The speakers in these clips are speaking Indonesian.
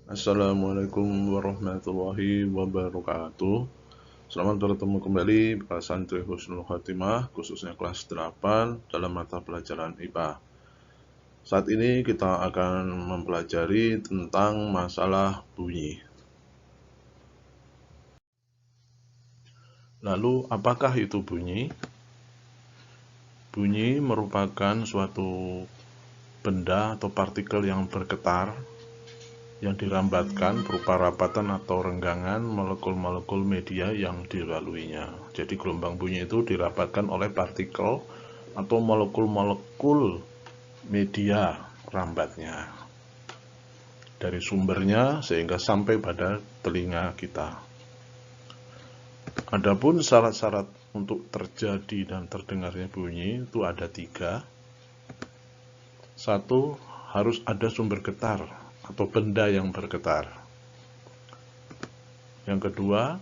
Assalamualaikum warahmatullahi wabarakatuh. Selamat bertemu kembali para santri Husnul Khotimah, khususnya kelas 8 dalam mata pelajaran IPA. Saat ini kita akan mempelajari tentang masalah bunyi. Lalu, apakah itu bunyi? Bunyi merupakan suatu benda atau partikel yang bergetar yang dirambatkan berupa rapatan atau renggangan molekul-molekul media yang dilaluinya. Jadi gelombang bunyi itu dirapatkan oleh partikel atau molekul-molekul media rambatnya dari sumbernya sehingga sampai pada telinga kita. Adapun syarat-syarat untuk terjadi dan terdengarnya bunyi itu ada 3. 1. Harus ada sumber getar atau benda yang bergetar. Yang kedua,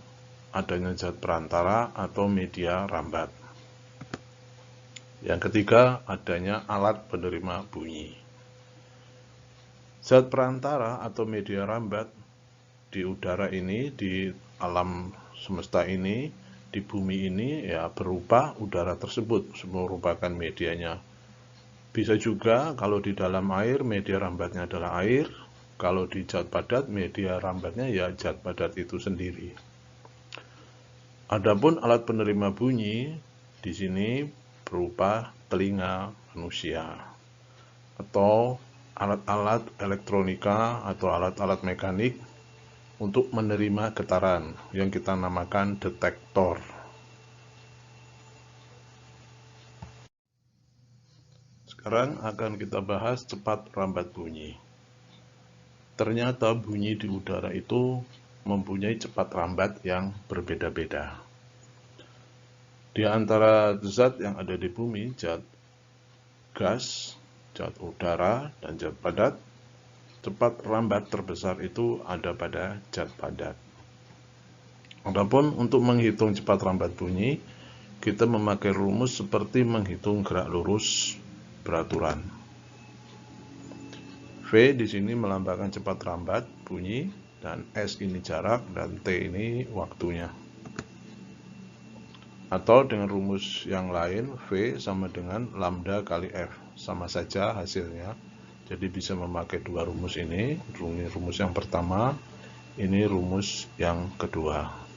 adanya zat perantara atau media rambat. Yang ketiga, adanya alat penerima bunyi. Zat perantara atau media rambat di udara ini, di alam semesta ini, di bumi ini, ya berupa udara tersebut, merupakan medianya. Bisa juga kalau di dalam air, media rambatnya adalah air. Kalau di zat padat, media rambatnya ya zat padat itu sendiri. Adapun alat penerima bunyi di sini berupa telinga manusia atau alat-alat elektronika atau alat-alat mekanik untuk menerima getaran yang kita namakan detektor. Sekarang akan kita bahas cepat rambat bunyi. Ternyata bunyi di udara itu mempunyai cepat rambat yang berbeda-beda. Di antara zat yang ada di bumi, zat gas, zat udara, dan zat padat, cepat rambat terbesar itu ada pada zat padat. Adapun untuk menghitung cepat rambat bunyi, kita memakai rumus seperti menghitung gerak lurus beraturan. V di sini melambangkan cepat rambat bunyi, dan S ini jarak, dan T ini waktunya. Atau dengan rumus yang lain, V sama dengan lambda kali F. Sama saja hasilnya. Jadi bisa memakai dua rumus ini. Rumus yang pertama, ini rumus yang kedua.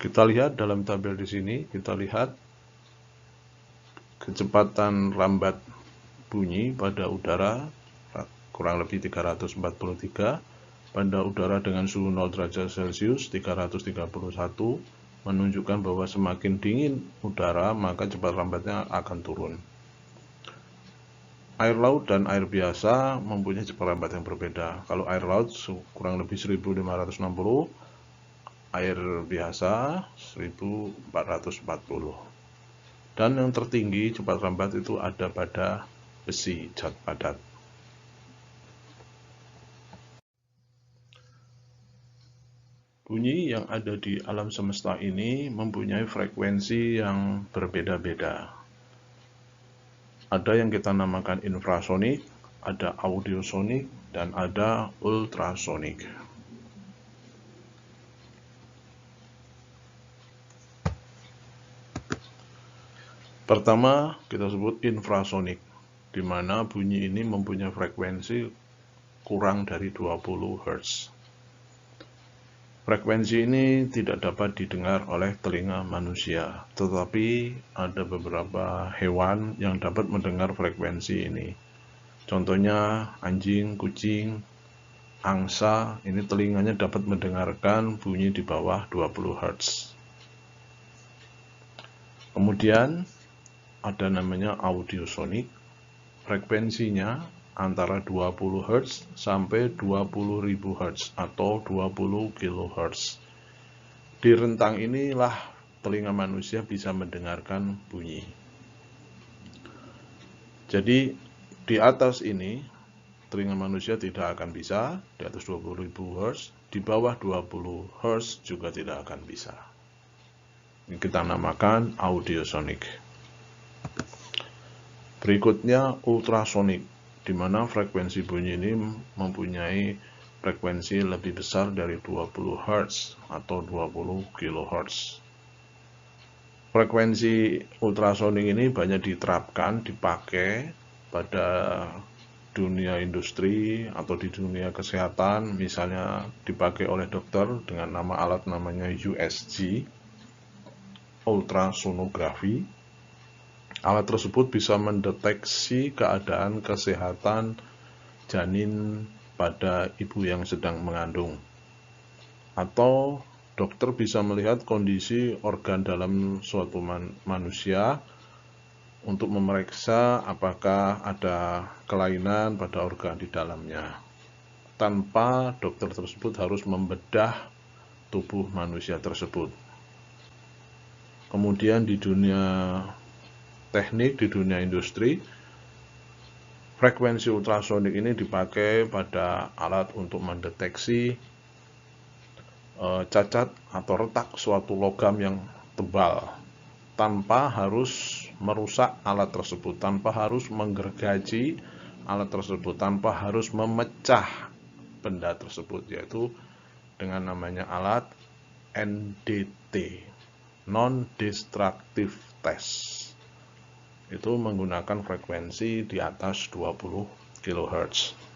Kita lihat dalam tabel di sini, kita lihat kecepatan rambat bunyi pada udara kurang lebih 343, pada udara dengan suhu 0 derajat Celcius 331, menunjukkan bahwa semakin dingin udara maka cepat rambatnya akan turun. Air laut dan air biasa mempunyai cepat rambat yang berbeda. Kalau air laut kurang lebih 1560, air biasa 1440. Dan yang tertinggi cepat rambat itu ada pada besi, zat padat. Bunyi yang ada di alam semesta ini mempunyai frekuensi yang berbeda-beda. Ada yang kita namakan infrasonik, ada audiosonik, dan ada ultrasonik. Pertama, kita sebut infrasonik, di mana bunyi ini mempunyai frekuensi kurang dari 20 Hz. Frekuensi ini tidak dapat didengar oleh telinga manusia, tetapi ada beberapa hewan yang dapat mendengar frekuensi ini. Contohnya anjing, kucing, angsa, ini telinganya dapat mendengarkan bunyi di bawah 20 Hz. Kemudian ada namanya audiosonik, frekuensinya antara 20 Hz sampai 20.000 Hz atau 20 kHz. Di rentang inilah telinga manusia bisa mendengarkan bunyi. Jadi di atas ini telinga manusia tidak akan bisa, di atas 20.000 Hz, di bawah 20 Hz juga tidak akan bisa. Ini kita namakan audiosonik. Berikutnya ultrasonik, di mana frekuensi bunyi ini mempunyai frekuensi lebih besar dari 20 Hz atau 20 kHz. Frekuensi ultrasonik ini banyak diterapkan, dipakai pada dunia industri atau di dunia kesehatan, misalnya dipakai oleh dokter dengan nama alat namanya USG, ultrasonografi. Alat tersebut bisa mendeteksi keadaan kesehatan janin pada ibu yang sedang mengandung. Atau dokter bisa melihat kondisi organ dalam suatu manusia untuk memeriksa apakah ada kelainan pada organ di dalamnya, tanpa dokter tersebut harus membedah tubuh manusia tersebut. Kemudian di dunia teknik, di dunia industri, frekuensi ultrasonik ini dipakai pada alat untuk mendeteksi cacat atau retak suatu logam yang tebal, tanpa harus merusak alat tersebut, tanpa harus menggergaji alat tersebut, tanpa harus memecah benda tersebut, yaitu dengan namanya alat NDT, non-destructive test. Itu menggunakan frekuensi di atas 20 kHz.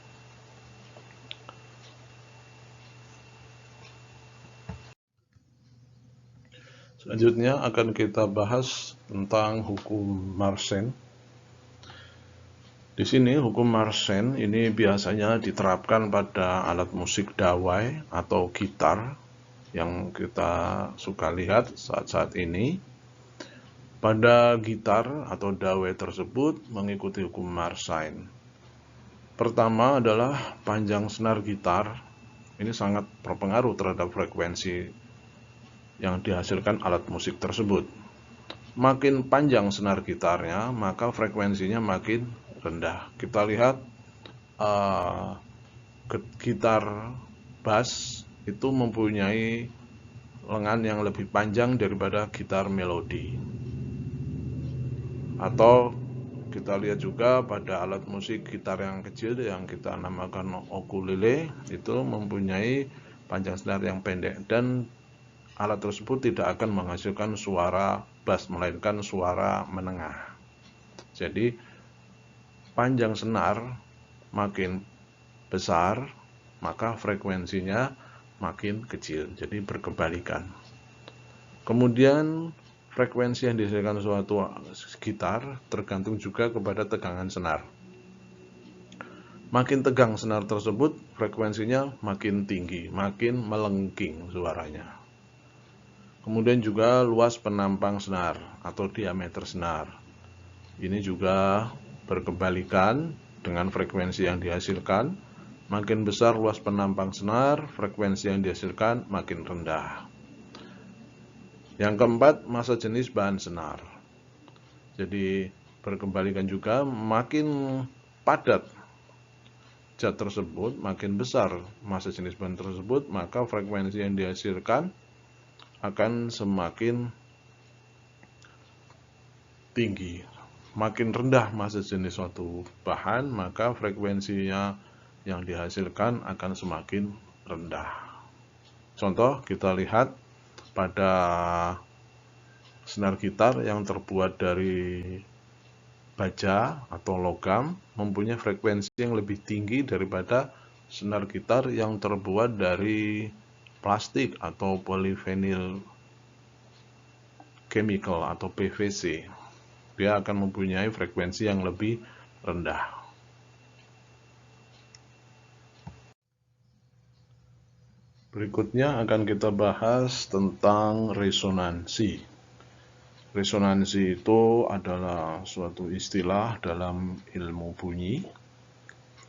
Selanjutnya akan kita bahas tentang hukum Mersenne. Di sini hukum Mersenne ini biasanya diterapkan pada alat musik dawai atau gitar yang kita suka lihat saat-saat ini. Pada gitar atau dawai tersebut mengikuti hukum Mersenne. Pertama adalah panjang senar gitar. Ini sangat berpengaruh terhadap frekuensi yang dihasilkan alat musik tersebut. Makin panjang senar gitarnya, maka frekuensinya makin rendah. Kita lihat gitar bass itu mempunyai lengan yang lebih panjang daripada gitar melodi. Atau kita lihat juga pada alat musik gitar yang kecil yang kita namakan ukulele, itu mempunyai panjang senar yang pendek, dan alat tersebut tidak akan menghasilkan suara bass, melainkan suara menengah. Jadi panjang senar makin besar, maka frekuensinya makin kecil, jadi berkebalikan. Kemudian frekuensi yang dihasilkan suatu gitar tergantung juga kepada tegangan senar. Makin tegang senar tersebut, frekuensinya makin tinggi, makin melengking suaranya. Kemudian juga luas penampang senar atau diameter senar. Ini juga berkebalikan dengan frekuensi yang dihasilkan. Makin besar luas penampang senar, frekuensi yang dihasilkan makin rendah. Yang keempat, massa jenis bahan senar. Jadi berkebalikan juga, makin padat zat tersebut, makin besar massa jenis bahan tersebut, maka frekuensi yang dihasilkan akan semakin tinggi. Makin rendah massa jenis suatu bahan, maka frekuensinya yang dihasilkan akan semakin rendah. Contoh, kita lihat pada senar gitar yang terbuat dari baja atau logam mempunyai frekuensi yang lebih tinggi daripada senar gitar yang terbuat dari plastik atau polyvinyl chemical atau PVC. Dia akan mempunyai frekuensi yang lebih rendah. Berikutnya akan kita bahas tentang resonansi. Resonansi itu adalah suatu istilah dalam ilmu bunyi.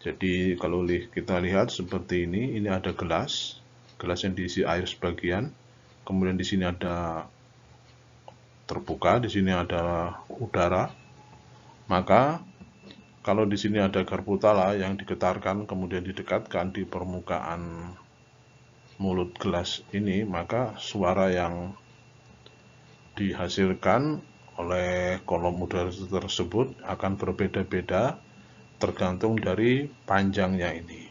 Jadi kalau kita lihat seperti ini ada gelas yang diisi air sebagian, kemudian di sini ada terbuka, di sini ada udara. Maka Kalau di sini ada garpu tala yang digetarkan kemudian didekatkan di permukaan mulut gelas ini, maka suara yang dihasilkan oleh kolom udara tersebut akan berbeda-beda tergantung dari panjangnya ini.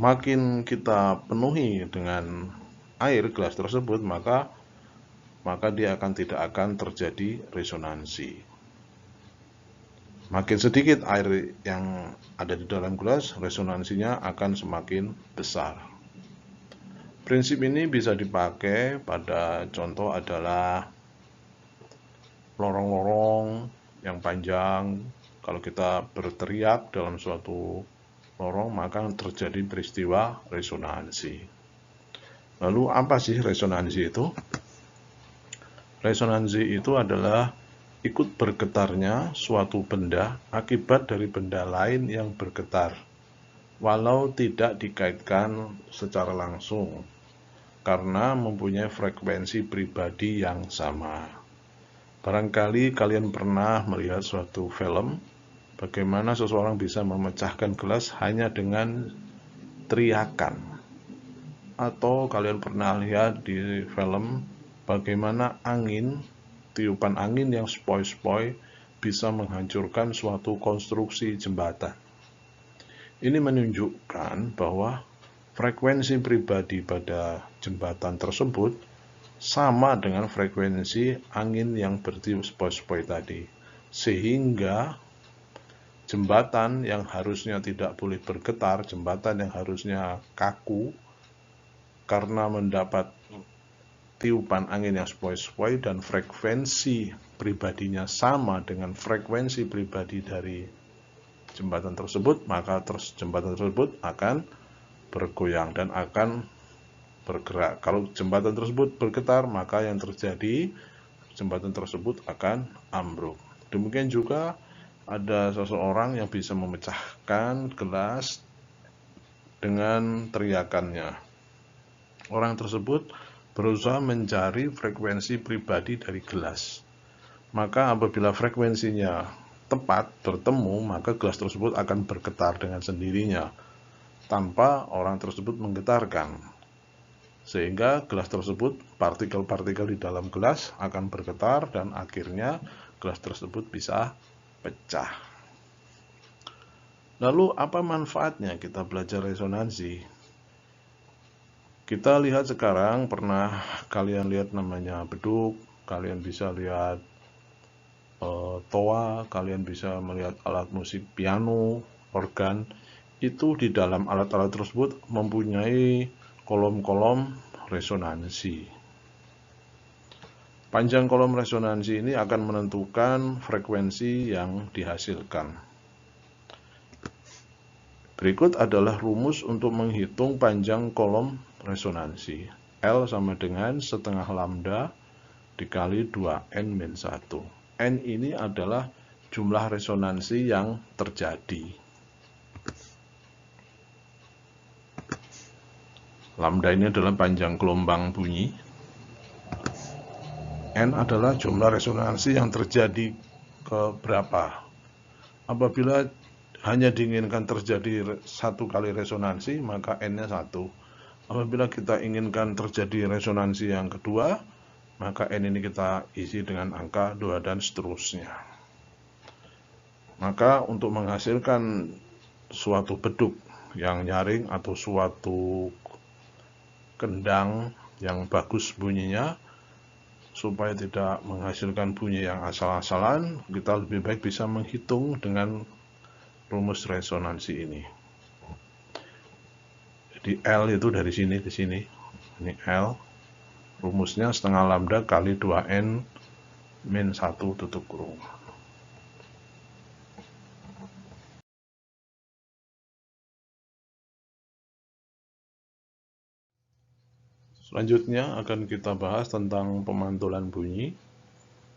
Makin kita penuhi dengan air gelas tersebut, maka dia tidak akan terjadi resonansi. Makin sedikit air yang ada di dalam gelas, resonansinya akan semakin besar. Prinsip ini bisa dipakai pada contoh adalah lorong-lorong yang panjang. Kalau kita berteriak dalam suatu lorong, maka terjadi peristiwa resonansi. Lalu apa sih resonansi itu? Resonansi itu adalah ikut bergetarnya suatu benda akibat dari benda lain yang bergetar, walau tidak dikaitkan secara langsung, karena mempunyai frekuensi pribadi yang sama. Barangkali kalian pernah melihat suatu film, bagaimana seseorang bisa memecahkan gelas hanya dengan teriakan. Atau kalian pernah lihat di film bagaimana tiupan angin yang sepoi-sepoi bisa menghancurkan suatu konstruksi jembatan. Ini menunjukkan bahwa frekuensi pribadi pada jembatan tersebut sama dengan frekuensi angin yang bertiup sepoi-sepoi tadi. Sehingga jembatan yang harusnya tidak boleh bergetar, jembatan yang harusnya kaku, karena mendapat tiupan angin yang sepoi-sepoi dan frekuensi pribadinya sama dengan frekuensi pribadi dari jembatan tersebut, maka jembatan tersebut akan bergoyang dan akan bergerak. Kalau jembatan tersebut bergetar, maka yang terjadi jembatan tersebut akan ambruk. Demikian juga ada seseorang yang bisa memecahkan gelas dengan teriakannya. Orang tersebut berusaha mencari frekuensi pribadi dari gelas. Maka apabila frekuensinya tepat bertemu, maka gelas tersebut akan bergetar dengan sendirinya tanpa orang tersebut menggetarkan. Sehingga gelas tersebut, partikel-partikel di dalam gelas akan bergetar dan akhirnya gelas tersebut bisa pecah. Lalu apa manfaatnya kita belajar resonansi? Kita lihat sekarang, pernah kalian lihat namanya beduk, kalian bisa lihat toa, kalian bisa melihat alat musik piano, organ. Itu di dalam alat-alat tersebut mempunyai kolom-kolom resonansi. Panjang kolom resonansi ini akan menentukan frekuensi yang dihasilkan. Berikut adalah rumus untuk menghitung panjang kolom resonansi. L sama dengan setengah lambda dikali 2n-1. N ini adalah jumlah resonansi yang terjadi. Lambda ini adalah panjang gelombang bunyi. N adalah jumlah resonansi yang terjadi ke berapa. Apabila hanya diinginkan terjadi satu kali resonansi, maka N-nya 1. Apabila kita inginkan terjadi resonansi yang kedua, maka N ini kita isi dengan angka 2 dan seterusnya. Maka untuk menghasilkan suatu beduk yang nyaring atau suatu kendang yang bagus bunyinya, supaya tidak menghasilkan bunyi yang asal-asalan, kita lebih baik bisa menghitung dengan rumus resonansi ini. Jadi L itu dari sini ke sini. Ini L. Rumusnya setengah lambda kali 2n min 1 tutup kurung. Selanjutnya akan kita bahas tentang pemantulan bunyi.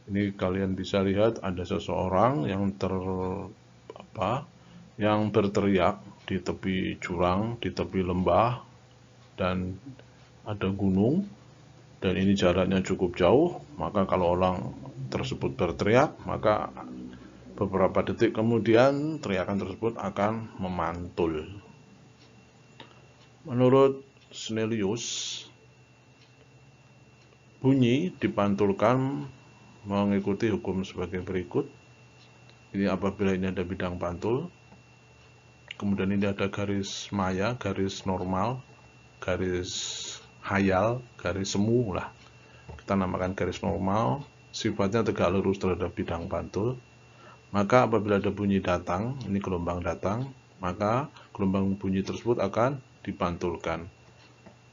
Ini kalian bisa lihat ada seseorang yang berteriak di tepi jurang, di tepi lembah, dan ada gunung, dan ini jaraknya cukup jauh. Maka kalau orang tersebut berteriak, maka Beberapa detik kemudian teriakan tersebut akan memantul. Menurut Snellius, bunyi dipantulkan mengikuti hukum sebagai berikut. Ini apabila ini ada bidang pantul, kemudian ini ada garis maya, garis normal, garis hayal, garis semu lah. Kita namakan garis normal, sifatnya tegak lurus terhadap bidang pantul. Maka apabila ada bunyi datang, ini gelombang datang, maka gelombang bunyi tersebut akan dipantulkan.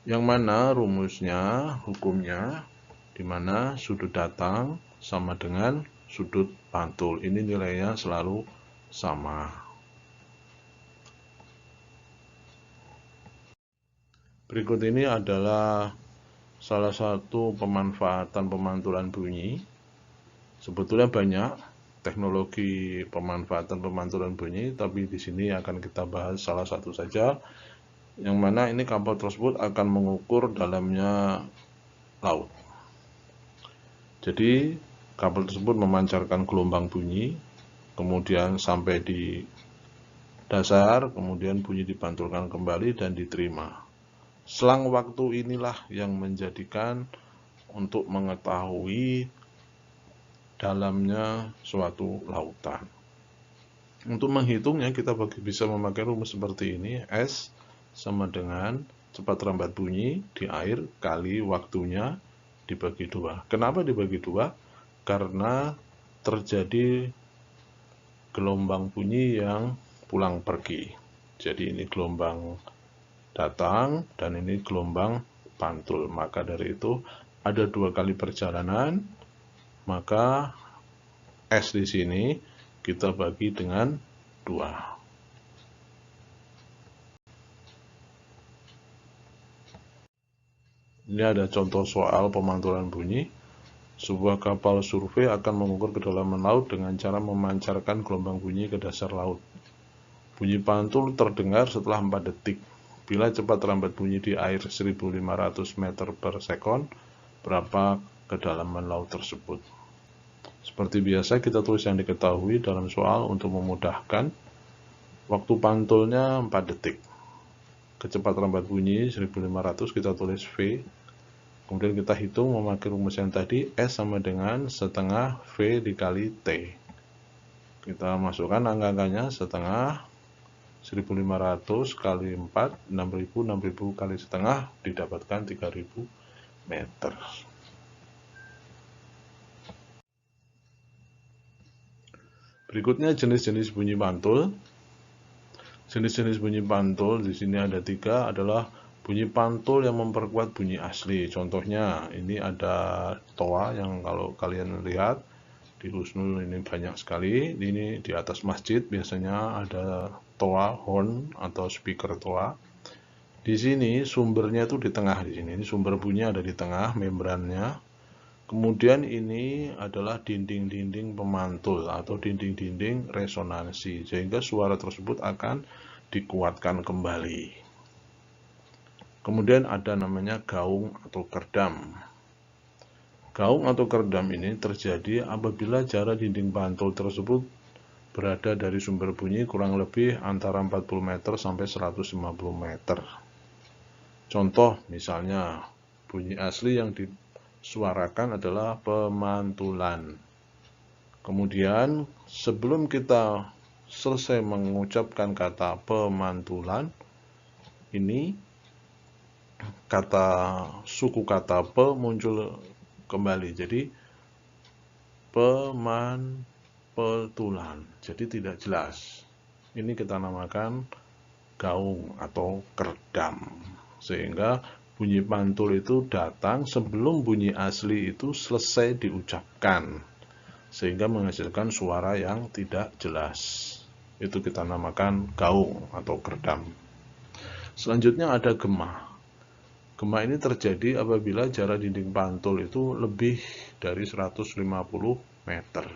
Yang mana rumusnya, hukumnya, di mana sudut datang sama dengan sudut pantul. Ini nilainya selalu sama. Berikut ini adalah salah satu pemanfaatan pemantulan bunyi. Sebetulnya banyak teknologi pemanfaatan pemantulan bunyi, tapi di sini akan kita bahas salah satu saja, yang mana ini kapal tersebut akan mengukur dalamnya laut. Jadi kapal tersebut memancarkan gelombang bunyi, kemudian sampai di dasar, kemudian bunyi dipantulkan kembali dan diterima. Selang waktu inilah yang menjadikan untuk mengetahui dalamnya suatu lautan. Untuk menghitungnya kita bisa memakai rumus seperti ini. S sama dengan cepat rambat bunyi di air kali waktunya dibagi 2. Kenapa dibagi 2? Karena terjadi gelombang bunyi yang pulang pergi. Jadi ini gelombang datang dan ini gelombang pantul. Maka dari itu ada 2 kali perjalanan, maka S di sini kita bagi dengan 2. Ini ada contoh soal pemantulan bunyi. Sebuah kapal survei akan mengukur kedalaman laut dengan cara memancarkan gelombang bunyi ke dasar laut. Bunyi pantul terdengar setelah 4 detik. Bila cepat rambat bunyi di air 1500 meter per sekon, berapa kedalaman laut tersebut? Seperti biasa kita tulis yang diketahui dalam soal untuk memudahkan. Waktu pantulnya 4 detik. Kecepatan rambat bunyi 1500 kita tulis V. Kemudian kita hitung memakai rumus yang tadi, S sama dengan setengah V dikali T. Kita masukkan angka-angkanya, setengah 1500 kali 4, 6000, 6000 kali setengah, didapatkan 3000 meter. Berikutnya jenis-jenis bunyi pantul. Jenis-jenis bunyi pantul di sini ada 3, adalah bunyi pantul yang memperkuat bunyi asli. Contohnya ini ada toa yang kalau kalian lihat di Husnul ini banyak sekali. Ini di atas masjid biasanya ada toa, horn atau speaker toa. Di sini sumbernya itu di tengah di sini. Ini sumber bunyi ada di tengah membrannya. Kemudian ini adalah dinding-dinding pemantul atau dinding-dinding resonansi, sehingga suara tersebut akan dikuatkan kembali. Kemudian ada namanya gaung atau kerdam. Gaung atau kerdam ini terjadi apabila jarak dinding pantul tersebut berada dari sumber bunyi kurang lebih antara 40 meter sampai 150 meter. Contoh misalnya bunyi asli yang disuarakan adalah pemantulan. Kemudian sebelum kita selesai mengucapkan kata pemantulan, ini kata suku kata pe muncul kembali. Jadi pemantulan. Jadi tidak jelas. Ini kita namakan gaung atau kerdam. Sehingga bunyi pantul itu datang sebelum bunyi asli itu selesai diucapkan, sehingga menghasilkan suara yang tidak jelas. Itu kita namakan gaung atau kerdam. Selanjutnya ada gema. Gema ini terjadi apabila jarak dinding pantul itu lebih dari 150 meter.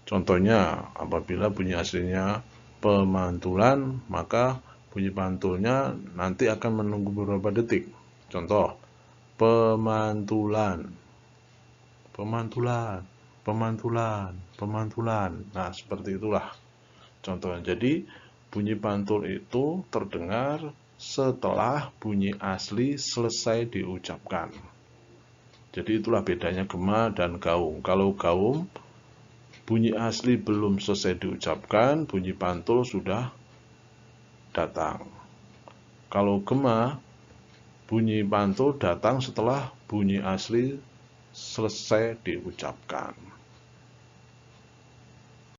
Contohnya, apabila bunyi aslinya pemantulan, maka bunyi pantulnya nanti akan menunggu beberapa detik. Contoh, pemantulan, pemantulan. pemantulan, pemantulan. Nah, seperti itulah contohnya. Jadi, bunyi pantul itu terdengar setelah bunyi asli selesai diucapkan. Jadi itulah bedanya gema dan gaung. Kalau gaung, bunyi asli belum selesai diucapkan, bunyi pantul sudah datang. Kalau gema, bunyi pantul datang setelah bunyi asli selesai diucapkan.